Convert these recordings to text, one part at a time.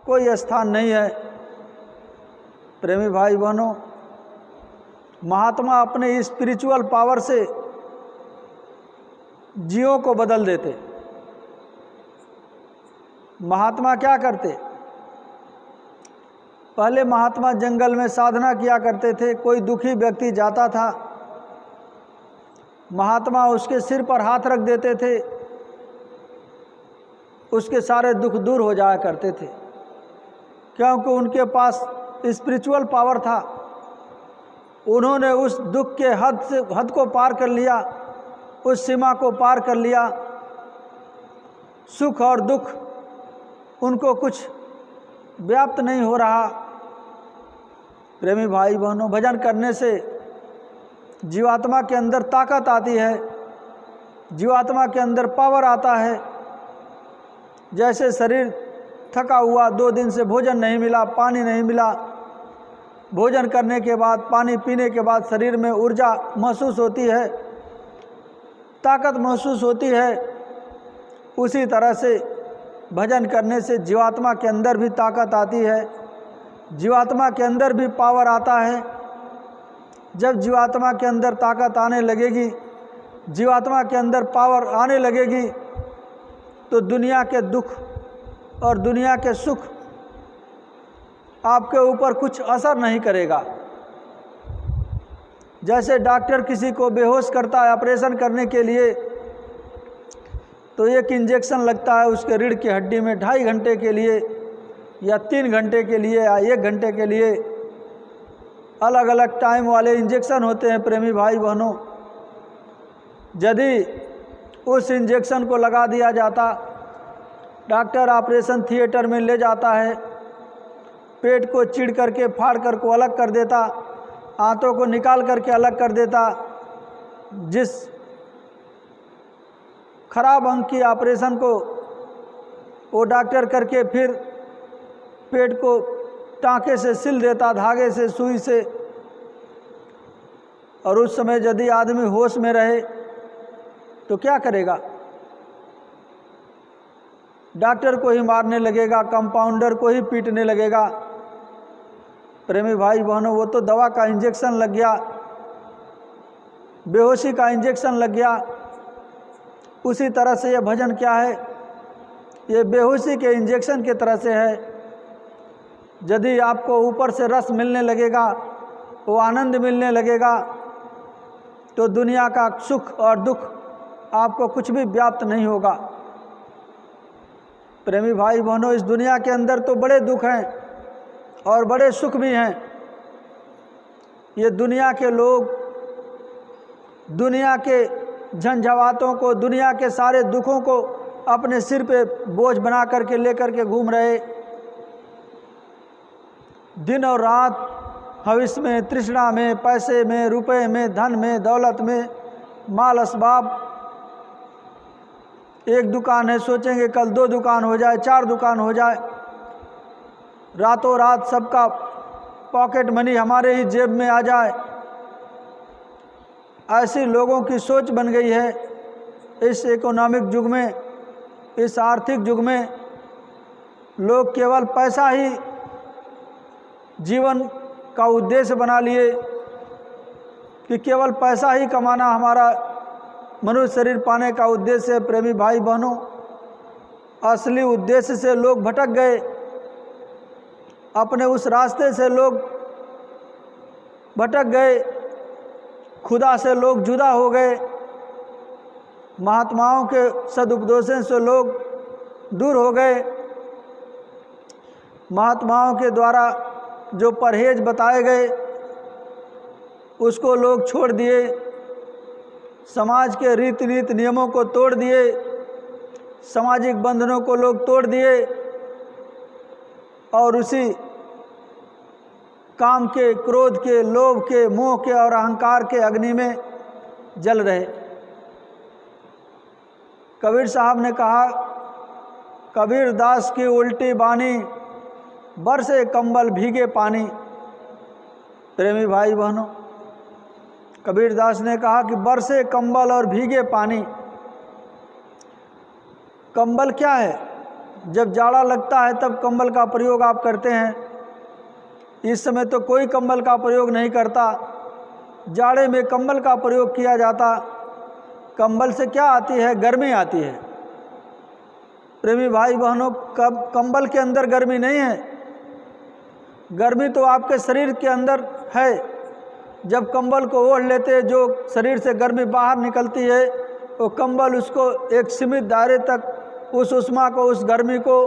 कोई स्थान नहीं है। प्रेमी भाई बहनों, महात्मा अपने स्पिरिचुअल पावर से जीवों को बदल देते। महात्मा क्या करते? पहले महात्मा जंगल में साधना किया करते थे। कोई दुखी व्यक्ति जाता था, महात्मा उसके सिर पर हाथ रख देते थे, उसके सारे दुख दूर हो जाया करते थे, क्योंकि उनके पास स्पिरिचुअल पावर था। उन्होंने उस दुख के हद को पार कर लिया, उस सीमा को पार कर लिया। सुख और दुख उनको कुछ व्याप्त नहीं हो रहा। प्रेमी भाई बहनों, भजन करने से जीवात्मा के अंदर ताकत आती है, जीवात्मा के अंदर पावर आता है। जैसे शरीर थका हुआ, 2 दिन से भोजन नहीं मिला, पानी नहीं मिला, भोजन करने के बाद, पानी पीने के बाद शरीर में ऊर्जा महसूस होती है, ताकत महसूस होती है। उसी तरह से भजन करने से जीवात्मा के अंदर भी ताकत आती है, जीवात्मा के अंदर भी पावर आता है। जब जीवात्मा के अंदर ताकत आने लगेगी, जीवात्मा के अंदर पावर आने लगेगी, तो दुनिया के दुख और दुनिया के सुख आपके ऊपर कुछ असर नहीं करेगा। जैसे डॉक्टर किसी को बेहोश करता है ऑपरेशन करने के लिए, तो एक इंजेक्शन लगता है उसके रीढ़ की हड्डी में 2.5 घंटे के लिए या 3 घंटे के लिए या 1 घंटे के लिए। अलग अलग टाइम वाले इंजेक्शन होते हैं। प्रेमी भाई बहनों, यदि उस इंजेक्शन को लगा दिया जाता, डॉक्टर ऑपरेशन थिएटर में ले जाता है, पेट को चीड़ करके फाड़ कर को अलग कर देता, आंतों को निकाल करके अलग कर देता, जिस खराब अंग की ऑपरेशन को वो डॉक्टर करके फिर पेट को टाँके से सिल देता, धागे से, सुई से। और उस समय यदि आदमी होश में रहे तो क्या करेगा? डॉक्टर को ही मारने लगेगा, कंपाउंडर को ही पीटने लगेगा। प्रेमी भाई बहनों, वो तो दवा का इंजेक्शन लग गया, बेहोशी का इंजेक्शन लग गया। उसी तरह से ये भजन क्या है? ये बेहोशी के इंजेक्शन की तरह से है। यदि आपको ऊपर से रस मिलने लगेगा, वो आनंद मिलने लगेगा, तो दुनिया का सुख और दुख आपको कुछ भी व्याप्त नहीं होगा। प्रेमी भाई बहनों, इस दुनिया के अंदर तो बड़े दुख हैं और बड़े सुख भी हैं। ये दुनिया के लोग दुनिया के झंझावातों को, दुनिया के सारे दुखों को अपने सिर पे बोझ बना करके लेकर के घूम रहे। दिन और रात भविष्य में, तृष्णा में, पैसे में, रुपए में, धन में, दौलत में, माल असबाब। एक दुकान है, सोचेंगे कल 2 दुकान हो जाए, 4 दुकान हो जाए। रातों रात सबका पॉकेट मनी हमारे ही जेब में आ जाए। ऐसी लोगों की सोच बन गई है। इस इकोनॉमिक युग में, इस आर्थिक युग में लोग केवल पैसा ही जीवन का उद्देश्य बना लिए कि केवल पैसा ही कमाना हमारा मनुष्य शरीर पाने का उद्देश्य है। प्रेमी भाई बहनों, असली उद्देश्य से लोग भटक गए, अपने उस रास्ते से लोग भटक गए, खुदा से लोग जुदा हो गए, महात्माओं के सदुपदेशों से लोग दूर हो गए। महात्माओं के द्वारा जो परहेज बताए गए उसको लोग छोड़ दिए, समाज के रीति नीति नियमों को तोड़ दिए, सामाजिक बंधनों को लोग तोड़ दिए और उसी काम के, क्रोध के, लोभ के, मोह के और अहंकार के अग्नि में जल रहे। कबीर साहब ने कहा, कबीर दास की उल्टी बानी, बरसे कंबल भीगे पानी। प्रेमी भाई बहनों, कबीर दास ने कहा कि बरसे कंबल और भीगे पानी। कंबल क्या है? जब जाड़ा लगता है तब कंबल का प्रयोग आप करते हैं। इस समय तो कोई कंबल का प्रयोग नहीं करता, जाड़े में कंबल का प्रयोग किया जाता। कंबल से क्या आती है? गर्मी आती है। प्रेमी भाई बहनों, कंबल के अंदर गर्मी नहीं है, गर्मी तो आपके शरीर के अंदर है। जब कंबल को ओढ़ लेते, जो शरीर से गर्मी बाहर निकलती है, वो कंबल उसको एक सीमित दायरे तक उस उष्मा को, उस गर्मी को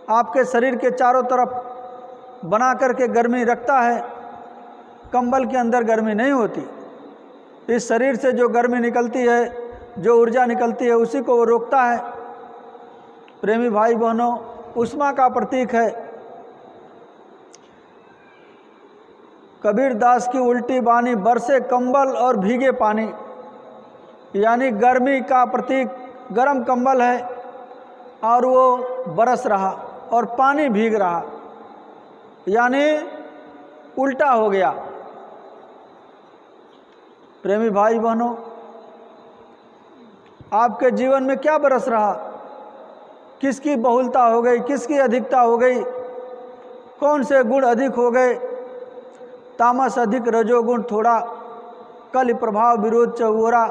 आपके शरीर के चारों तरफ बना करके गर्मी रखता है। कंबल के अंदर गर्मी नहीं होती। इस शरीर से जो गर्मी निकलती है, जो ऊर्जा निकलती है, उसी को वो रोकता है। प्रेमी भाई बहनों, उष्मा का प्रतीक है। कबीर दास की उल्टी बानी, बरसे कंबल और भीगे पानी, यानी गर्मी का प्रतीक गर्म कंबल है और वो बरस रहा और पानी भीग रहा, यानी उल्टा हो गया। प्रेमी भाई बहनों, आपके जीवन में क्या बरस रहा? किसकी बहुलता हो गई, किसकी अधिकता हो गई? कौन से गुण अधिक हो गए? तामस अधिक, रजोगुण थोड़ा, कल प्रभाव विरोध चौरा,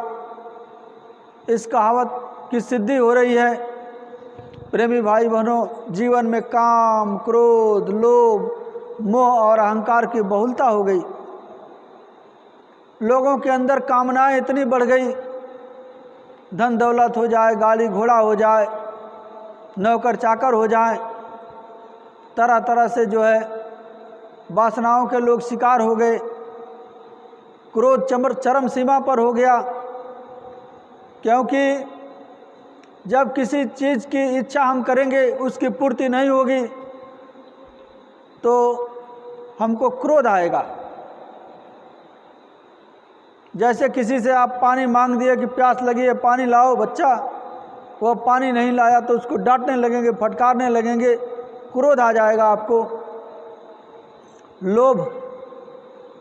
इस कहावत की सिद्धि हो रही है। प्रेमी भाई बहनों, जीवन में काम, क्रोध, लोभ, मोह और अहंकार की बहुलता हो गई। लोगों के अंदर कामनाएं इतनी बढ़ गई, धन दौलत हो जाए, गाड़ी घोड़ा हो जाए, नौकर चाकर हो जाए, तरह तरह से जो है वासनाओं के लोग शिकार हो गए। क्रोध चरम सीमा पर हो गया, क्योंकि जब किसी चीज़ की इच्छा हम करेंगे, उसकी पूर्ति नहीं होगी तो हमको क्रोध आएगा। जैसे किसी से आप पानी मांग दिए कि प्यास लगी है, पानी लाओ बच्चा, वो पानी नहीं लाया तो उसको डांटने लगेंगे, फटकारने लगेंगे, क्रोध आ जाएगा आपको। लोभ,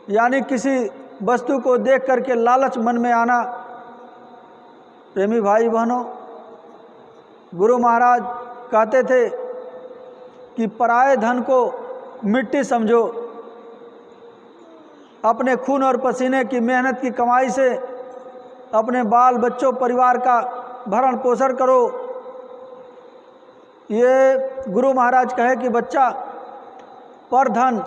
यानी किसी वस्तु को देख करके लालच मन में आना। प्रेमी भाई बहनों, गुरु महाराज कहते थे कि पराये धन को मिट्टी समझो, अपने खून और पसीने की मेहनत की कमाई से अपने बाल बच्चों परिवार का भरण पोषण करो। ये गुरु महाराज कहे कि बच्चा, पर धन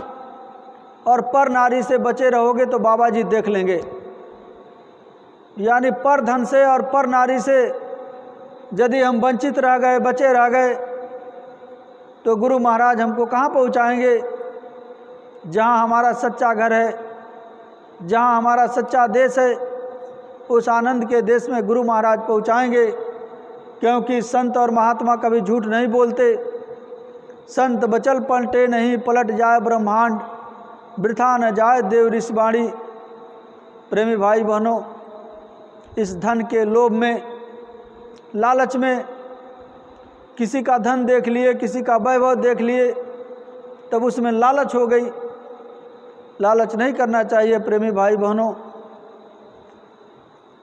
और पर नारी से बचे रहोगे तो बाबा जी देख लेंगे। यानी पर धन से और पर नारी से यदि हम वंचित रह गए, बचे रह गए, तो गुरु महाराज हमको कहाँ पहुँचाएंगे? जहाँ हमारा सच्चा घर है, जहाँ हमारा सच्चा देश है, उस आनंद के देश में गुरु महाराज पहुँचाएंगे। क्योंकि संत और महात्मा कभी झूठ नहीं बोलते। संत बचल पलटे नहीं, पलट जाए ब्रह्मांड, वृथा न जाए देव ऋषि वाणी। प्रेमी भाई बहनों, इस धन के लोभ में, लालच में किसी का धन देख लिए, किसी का वैभव देख लिए, तब उसमें लालच हो गई। लालच नहीं करना चाहिए प्रेमी भाई बहनों।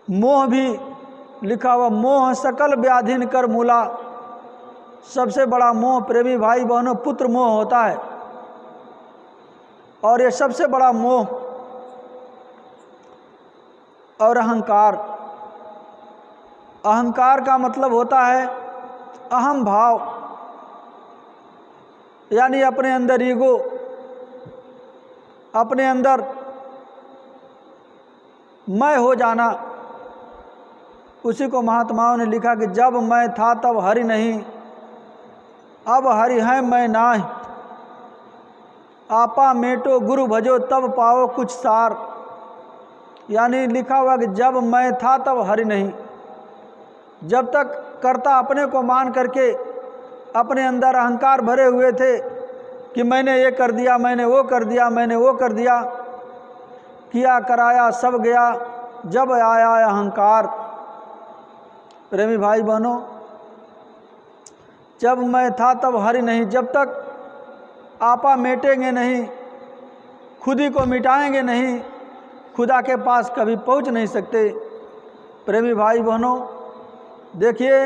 मोह भी लिखा हुआ, मोह सकल व्याधिन कर मूला। सबसे बड़ा मोह प्रेमी भाई बहनों पुत्र मोह होता है, और ये सबसे बड़ा मोह और अहंकार। अहंकार का मतलब होता है अहम भाव, यानी अपने अंदर ईगो, अपने अंदर मैं हो जाना। उसी को महात्माओं ने लिखा कि जब मैं था तब हरि नहीं, अब हरि है मैं नाहि। आपा मेटो गुरु भजो तब पाओ कुछ सार। यानी लिखा हुआ कि जब मैं था तब हरि नहीं। जब तक कर्ता अपने को मान करके अपने अंदर अहंकार भरे हुए थे कि मैंने ये कर दिया, मैंने वो कर दिया, मैंने वो कर दिया, किया कराया सब गया, जब आया अहंकार। प्रेमी भाई बहनों, जब मैं था तब हरि नहीं, जब तक आपा मेटेंगे नहीं, खुद ही को मिटाएंगे नहीं, खुदा के पास कभी पहुंच नहीं सकते। प्रेमी भाई बहनों, देखिए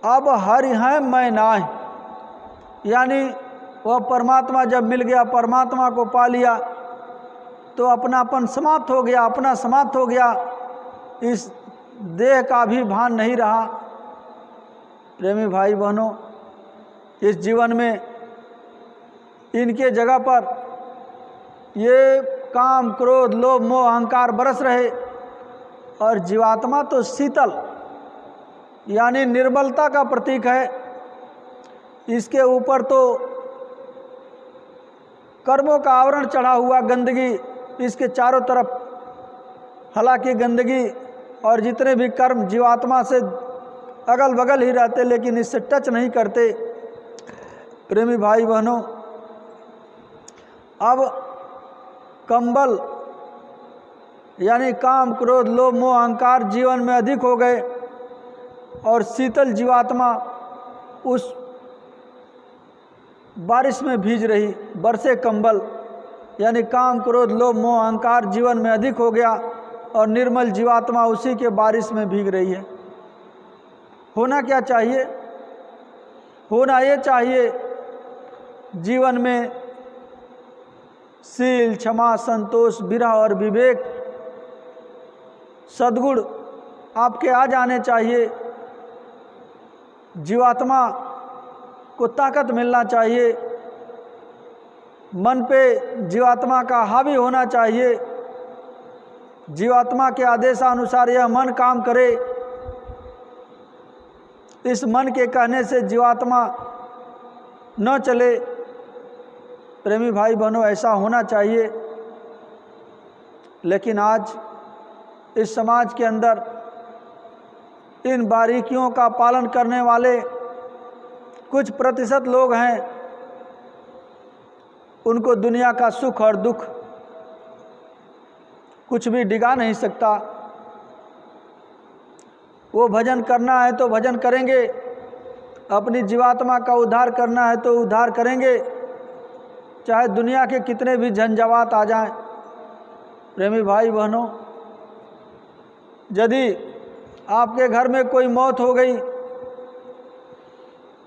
अब हरि हैं मैं नाहि, यानी वह परमात्मा जब मिल गया, परमात्मा को पा लिया तो अपनापन समाप्त हो गया, अपना समाप्त हो गया, इस देह का भी भान नहीं रहा। प्रेमी भाई बहनों, इस जीवन में इनके जगह पर ये काम, क्रोध, लोभ, मोह, अहंकार बरस रहे और जीवात्मा तो शीतल यानी निर्मलता का प्रतीक है। इसके ऊपर तो कर्मों का आवरण चढ़ा हुआ, गंदगी इसके चारों तरफ, हालांकि गंदगी और जितने भी कर्म जीवात्मा से अगल बगल ही रहते लेकिन इससे टच नहीं करते। प्रेमी भाई बहनों, अब कंबल यानी काम, क्रोध, लोभ, मोह, अहंकार जीवन में अधिक हो गए और शीतल जीवात्मा उस बारिश में भीज रही। बरसे कंबल यानी काम, क्रोध, लोभ, मोह, अहंकार जीवन में अधिक हो गया और निर्मल जीवात्मा उसी के बारिश में भीग रही है। होना क्या चाहिए? होना ये चाहिए जीवन में शील, क्षमा, संतोष, विरह और विवेक सद्गुण आपके आ जाने चाहिए। जीवात्मा को ताकत मिलना चाहिए, मन पे जीवात्मा का हावी होना चाहिए, जीवात्मा के आदेशानुसार यह मन काम करे। इस मन के कहने से जीवात्मा न चले। प्रेमी भाई बहनों, ऐसा होना चाहिए। लेकिन आज इस समाज के अंदर इन बारीकियों का पालन करने वाले कुछ प्रतिशत लोग हैं, उनको दुनिया का सुख और दुख कुछ भी डिगा नहीं सकता। वो भजन करना है तो भजन करेंगे, अपनी जीवात्मा का उद्धार करना है तो उद्धार करेंगे, चाहे दुनिया के कितने भी झंझावात आ जाएं। प्रेमी भाई बहनों, यदि आपके घर में कोई मौत हो गई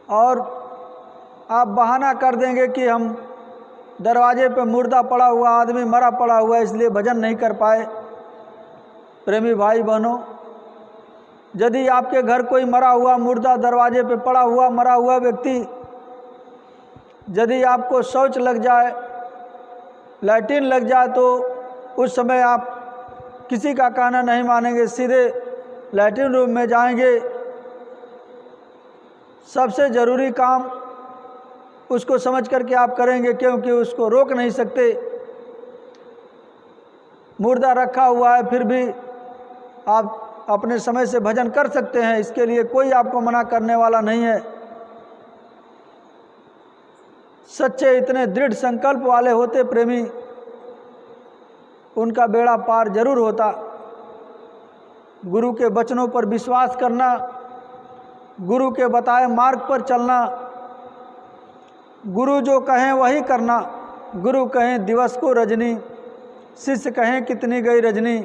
और आप बहाना कर देंगे कि हम दरवाजे पे मुर्दा पड़ा हुआ, आदमी मरा पड़ा हुआ है, इसलिए भजन नहीं कर पाए। प्रेमी भाई बहनों, यदि आपके घर कोई मरा हुआ मुर्दा, दरवाजे पे पड़ा हुआ मरा हुआ व्यक्ति, यदि आपको शौच लग जाए, लैट्रिन लग जाए, तो उस समय आप किसी का कहना नहीं मानेंगे, सीधे लैट्रिन रूम में जाएंगे। सबसे ज़रूरी काम उसको समझ करके आप करेंगे, क्योंकि उसको रोक नहीं सकते। मुर्दा रखा हुआ है फिर भी आप अपने समय से भजन कर सकते हैं, इसके लिए कोई आपको मना करने वाला नहीं है। सच्चे इतने दृढ़ संकल्प वाले होते प्रेमी, उनका बेड़ा पार जरूर होता। गुरु के वचनों पर विश्वास करना, गुरु के बताए मार्ग पर चलना, गुरु जो कहें वही करना। गुरु कहें दिवस को रजनी, शिष्य कहें कितनी गई रजनी।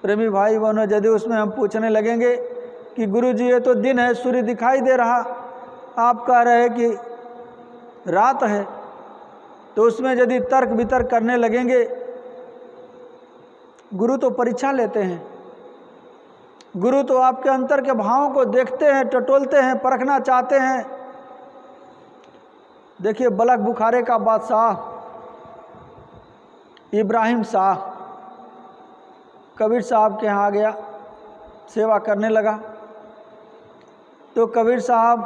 प्रेमी भाई बहनों, यदि उसमें हम पूछने लगेंगे कि गुरु जी ये तो दिन है, सूर्य दिखाई दे रहा, आप कह रहे हैं कि रात है, तो उसमें यदि तर्क वितर्क करने लगेंगे, गुरु तो परीक्षा लेते हैं। गुरु तो आपके अंतर के भावों को देखते हैं, टटोलते हैं, परखना चाहते हैं। देखिए, बलख बुखारे का बादशाह इब्राहिम शाह कबीर साहब के यहाँ आ गया, सेवा करने लगा। तो कबीर साहब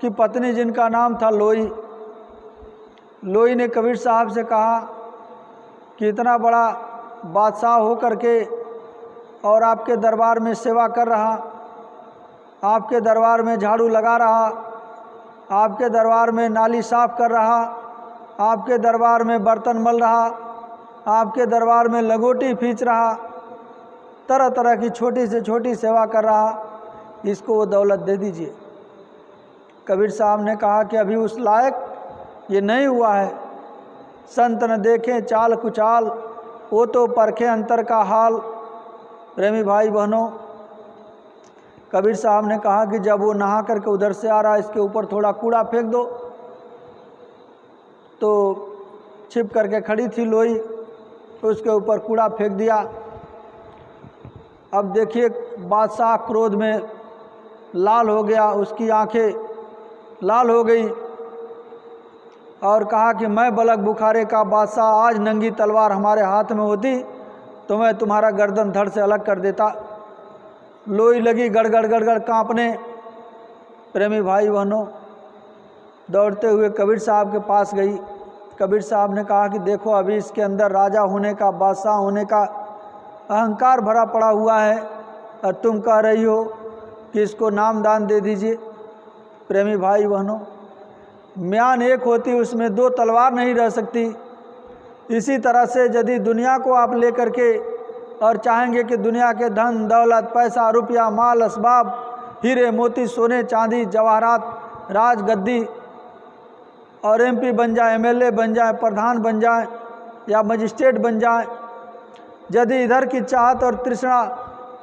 की पत्नी, जिनका नाम था लोई, लोई ने कबीर साहब से कहा कि इतना बड़ा बादशाह हो करके और आपके दरबार में सेवा कर रहा, आपके दरबार में झाड़ू लगा रहा, आपके दरबार में नाली साफ कर रहा, आपके दरबार में बर्तन मल रहा, आपके दरबार में लंगोटी खींच रहा, तरह तरह की छोटी से छोटी सेवा कर रहा, इसको वो दौलत दे दीजिए। कबीर साहब ने कहा कि अभी उस लायक ये नहीं हुआ है। संत न देखें चाल कुचाल, वो तो परखे अंतर का हाल। प्रेमी भाई बहनों, कबीर साहब ने कहा कि जब वो नहा करके उधर से आ रहा है, इसके ऊपर थोड़ा कूड़ा फेंक दो। तो छिप करके खड़ी थी लोई, उसके ऊपर कूड़ा फेंक दिया। अब देखिए बादशाह क्रोध में लाल हो गया, उसकी आंखें लाल हो गई और कहा कि मैं बलक बुखारे का बादशाह, आज नंगी तलवार हमारे हाथ में होती तो मैं तुम्हारा गर्दन धड़ से अलग कर देता। लोई लगी गड़गड़ गड़गड़ कांपने। प्रेमी भाई बहनों, दौड़ते हुए कबीर साहब के पास गई। कबीर साहब ने कहा कि देखो अभी इसके अंदर राजा होने का, बादशाह होने का अहंकार भरा पड़ा हुआ है और तुम कह रही हो कि इसको नाम दान दे दीजिए। प्रेमी भाई बहनों, म्यान एक होती, उसमें दो तलवार नहीं रह सकती। इसी तरह से यदि दुनिया को आप लेकर के और चाहेंगे कि दुनिया के धन दौलत, पैसा, रुपया, माल, असबाब, हीरे मोती, सोने चांदी, जवाहरात, राज गद्दी और एमपी बन जाए, एमएलए बन जाए, प्रधान बन जाए या मजिस्ट्रेट बन जाए, यदि इधर की चाहत और तृष्णा,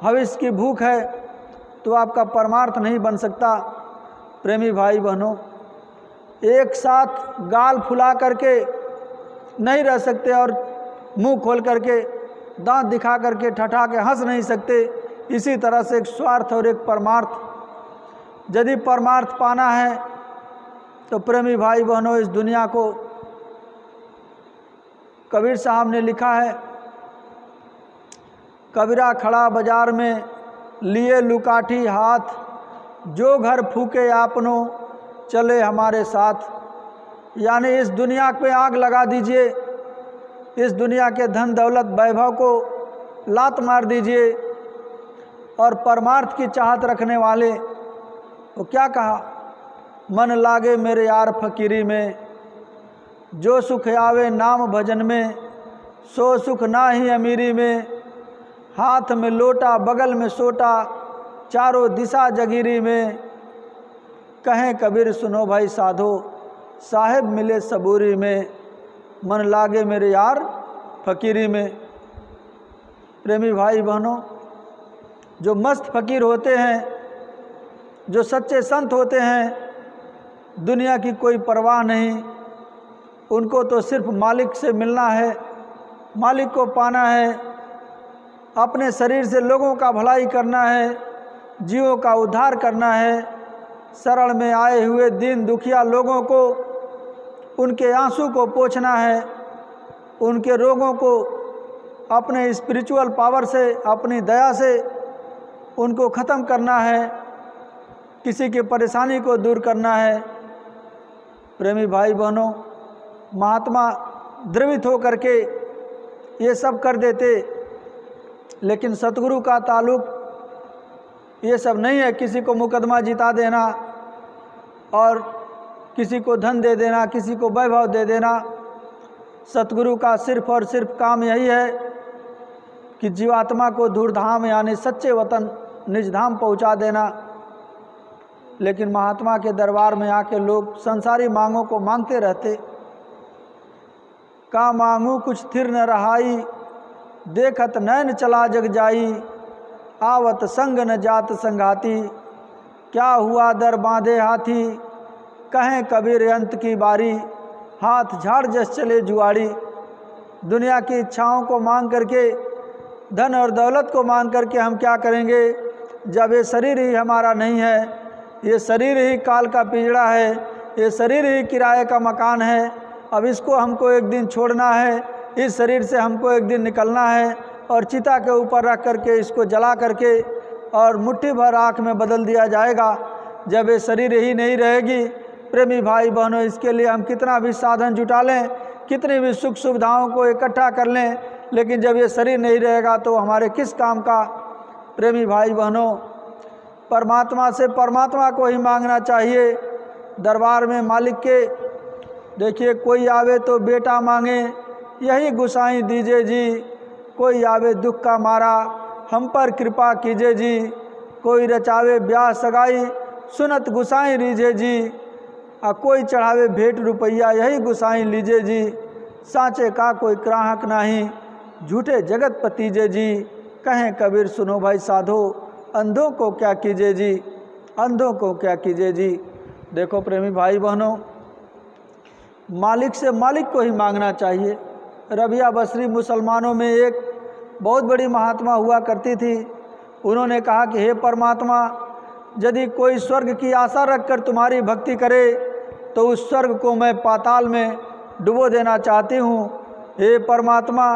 भविष्य की भूख है तो आपका परमार्थ नहीं बन सकता। प्रेमी भाई बहनों, एक साथ गाल फुला करके नहीं रह सकते और मुंह खोल करके, दांत दिखा करके, ठठा के हंस नहीं सकते। इसी तरह से एक स्वार्थ और एक परमार्थ, यदि परमार्थ पाना है तो प्रेमी भाई बहनों, इस दुनिया को कबीर साहब ने लिखा है, कबीरा खड़ा बाजार में लिए लुकाठी हाथ, जो घर फूके आपनों चले हमारे साथ। यानी इस दुनिया पे आग लगा दीजिए, इस दुनिया के धन दौलत वैभव को लात मार दीजिए। और परमार्थ की चाहत रखने वाले वो क्या कहा, मन लागे मेरे यार फकीरी में, जो सुख आवे नाम भजन में, सो सुख ना ही अमीरी में। हाथ में लोटा बगल में सोटा, चारों दिशा जगीरी में। कहें कबीर सुनो भाई साधो, साहेब मिले सबूरी में, मन लागे मेरे यार फकीरी में। प्रेमी भाई बहनों, जो मस्त फकीर होते हैं, जो सच्चे संत होते हैं, दुनिया की कोई परवाह नहीं, उनको तो सिर्फ मालिक से मिलना है, मालिक को पाना है, अपने शरीर से लोगों का भलाई करना है, जीवों का उद्धार करना है, शरण में आए हुए दीन दुखिया लोगों को उनके आंसू को पोंछना है, उनके रोगों को अपने स्पिरिचुअल पावर से, अपनी दया से उनको ख़त्म करना है, किसी की परेशानी को दूर करना है। प्रेमी भाई बहनों, महात्मा द्रवित होकर के ये सब कर देते, लेकिन सतगुरु का ताल्लुक ये सब नहीं है। किसी को मुकदमा जिता देना और किसी को धन दे देना, किसी को वैभव दे देना। सतगुरु का सिर्फ और सिर्फ काम यही है कि जीवात्मा को धूर्धाम यानी सच्चे वतन निज धाम पहुँचा देना। लेकिन महात्मा के दरबार में आके लोग संसारी मांगों को मांगते रहते। का मांगू कुछ स्थिर न रहाई, देखत नैन चला जग जाई, आवत संग न जात संगाती, क्या हुआ दर बांधे हाथी, कहें कबीर अंत की बारी, हाथ झाड़ जस चले जुआड़ी। दुनिया की इच्छाओं को मांग करके, धन और दौलत को मांग करके हम क्या करेंगे, जब ये शरीर ही हमारा नहीं है, ये शरीर ही काल का पिंजड़ा है, ये शरीर ही किराए का मकान है। अब इसको हमको एक दिन छोड़ना है, इस शरीर से हमको एक दिन निकलना है और चिता के ऊपर रख करके इसको जला करके और मुट्ठी भर आँख में बदल दिया जाएगा। जब ये शरीर ही नहीं रहेगी, प्रेमी भाई बहनों, इसके लिए हम कितना भी साधन जुटा लें, कितनी भी सुख सुविधाओं को इकट्ठा कर लें, लेकिन जब ये शरीर नहीं रहेगा तो हमारे किस काम का। प्रेमी भाई बहनों, परमात्मा से परमात्मा को ही मांगना चाहिए। दरबार में मालिक के देखिए, कोई आवे तो बेटा मांगे, यही गुसाई दीजिए जी। कोई आवे दुख का मारा, हम पर कृपा कीजिए जी। कोई रचावे ब्याह सगाई, सुनत गुसाई लीजिए जी। कोई चढ़ावे भेंट रुपया, यही गुसाई लीजिए जी। सांचे का कोई ग्राहक नहीं, झूठे जगत पतीजे जी। कहें कबीर सुनो भाई साधो, अंधों को क्या कीजिए जी, अंधों को क्या कीजिए जी। देखो प्रेमी भाई बहनों, मालिक से मालिक को ही मांगना चाहिए। रबिया बसरी मुसलमानों में एक बहुत बड़ी महात्मा हुआ करती थी। उन्होंने कहा कि हे परमात्मा, यदि कोई स्वर्ग की आशा रखकर तुम्हारी भक्ति करे तो उस स्वर्ग को मैं पाताल में डुबो देना चाहती हूँ। हे परमात्मा,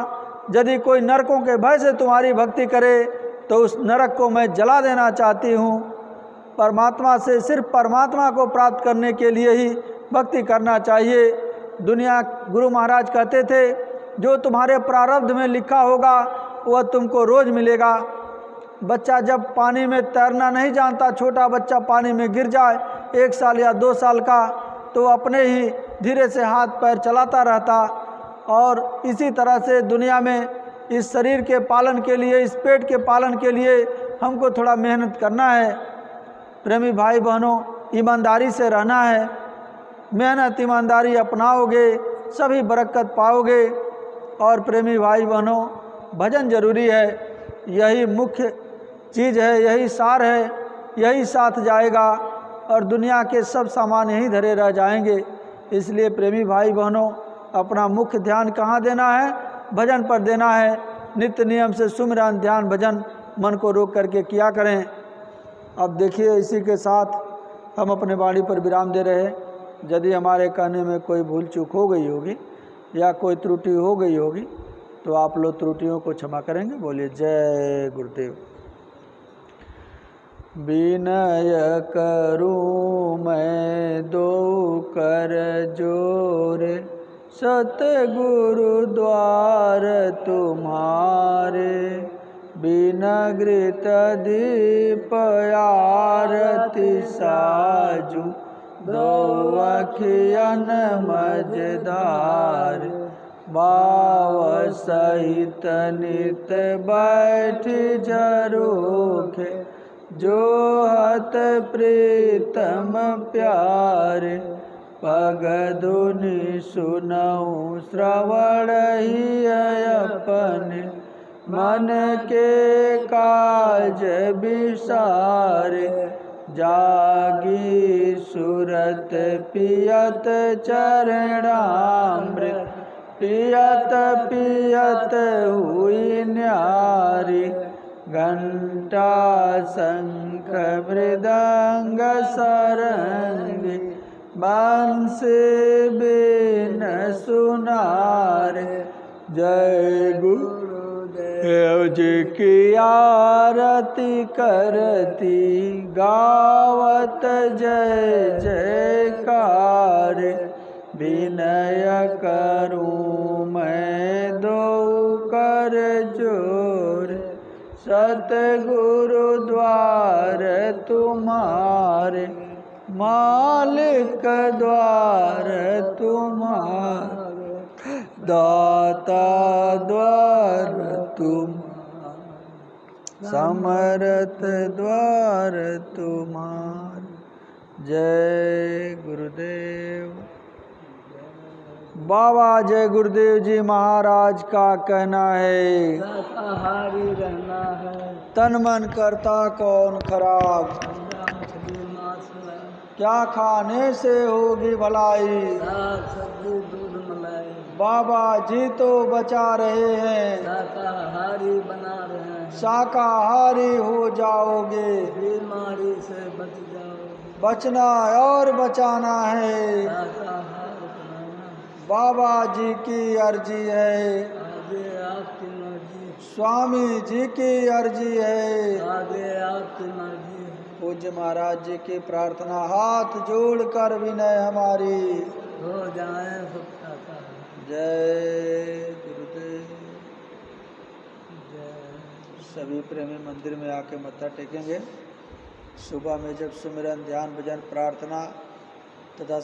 यदि कोई नरकों के भय से तुम्हारी भक्ति करे तो उस नरक को मैं जला देना चाहती हूँ। परमात्मा से सिर्फ परमात्मा को प्राप्त करने के लिए ही भक्ति करना चाहिए। दुनिया, गुरु महाराज कहते थे, जो तुम्हारे प्रारब्ध में लिखा होगा वह तुमको रोज़ मिलेगा। बच्चा जब पानी में तैरना नहीं जानता, छोटा बच्चा पानी में गिर जाए 1 साल या 2 साल का, तो अपने ही धीरे से हाथ पैर चलाता रहता। और इसी तरह से दुनिया में इस शरीर के पालन के लिए, इस पेट के पालन के लिए हमको थोड़ा मेहनत करना है। प्रेमी भाई बहनों, ईमानदारी से रहना है। मेहनत ईमानदारी अपनाओगे सभी बरकत पाओगे। और प्रेमी भाई बहनों, भजन जरूरी है, यही मुख्य चीज़ है, यही सार है, यही साथ जाएगा और दुनिया के सब सामान यहीं धरे रह जाएंगे। इसलिए प्रेमी भाई बहनों, अपना मुख्य ध्यान कहाँ देना है? भजन पर देना है। नित्य नियम से सुमिरन, ध्यान, भजन मन को रोक करके किया करें। अब देखिए, इसी के साथ हम अपने वाणी पर विराम दे रहे हैं। यदि हमारे कहने में कोई भूल चूक हो गई होगी या कोई त्रुटि हो गई होगी तो आप लोग त्रुटियों को क्षमा करेंगे। बोलिए जय गुरुदेव। विनय करूँ मैं दो कर जोरे, सतगुरु द्वार तुम्हारे। बिना घृत दीप आरती साजू, दो अखियन मझधार। भाव सहित नित बैठ झरोखे, जो हत प्रीतम प्यारे। पग धुनि सुनऊँ श्रवण ही अपने, मन के काज विसारे। जागी सुरत पियत चरणामृत, पियत पियत हुई न्यारी। घंटा शंख मृदंग सरंगी, बंसी बीन सुनारे। जय गुरुदेव जी की आरती करती, गावत जय जयकार। विनय करूँ मैं दो कर जोर, सतगुरु द्वार तुम्हारे। मालिक द्वार तुम्हारे, दाता द्वार तुम्हारे, समर्थ द्वार तुम्हारे। जय गुरुदेव। बाबा जय गुरुदेव जी महाराज का कहना है, शाकाहारी रहना है, तन मन करता कौन खराब। क्या खाने से होगी भलाई, साग सब्जी दूध मलाई। बाबा जी तो बचा रहे हैं, शाकाहारी बना रहे हैं। शाकाहारी हो जाओगे, बीमारी से बच जाओगे। बचना और बचाना है, शाकाहार बनाना। बाबा जी की अर्जी है, आगे आपकी मर्जी, स्वामी जी की अर्जी है। आगे आपकी मर्जी। पूज्य महाराज जी की प्रार्थना, हाथ जोड़कर विनय हमारी हो जाए सबका काम। जय गुरुदेव। जय। सभी प्रेमी मंदिर में आके मत्था टेकेंगे। सुबह में जब सुमिरन, ध्यान, भजन, प्रार्थना तथा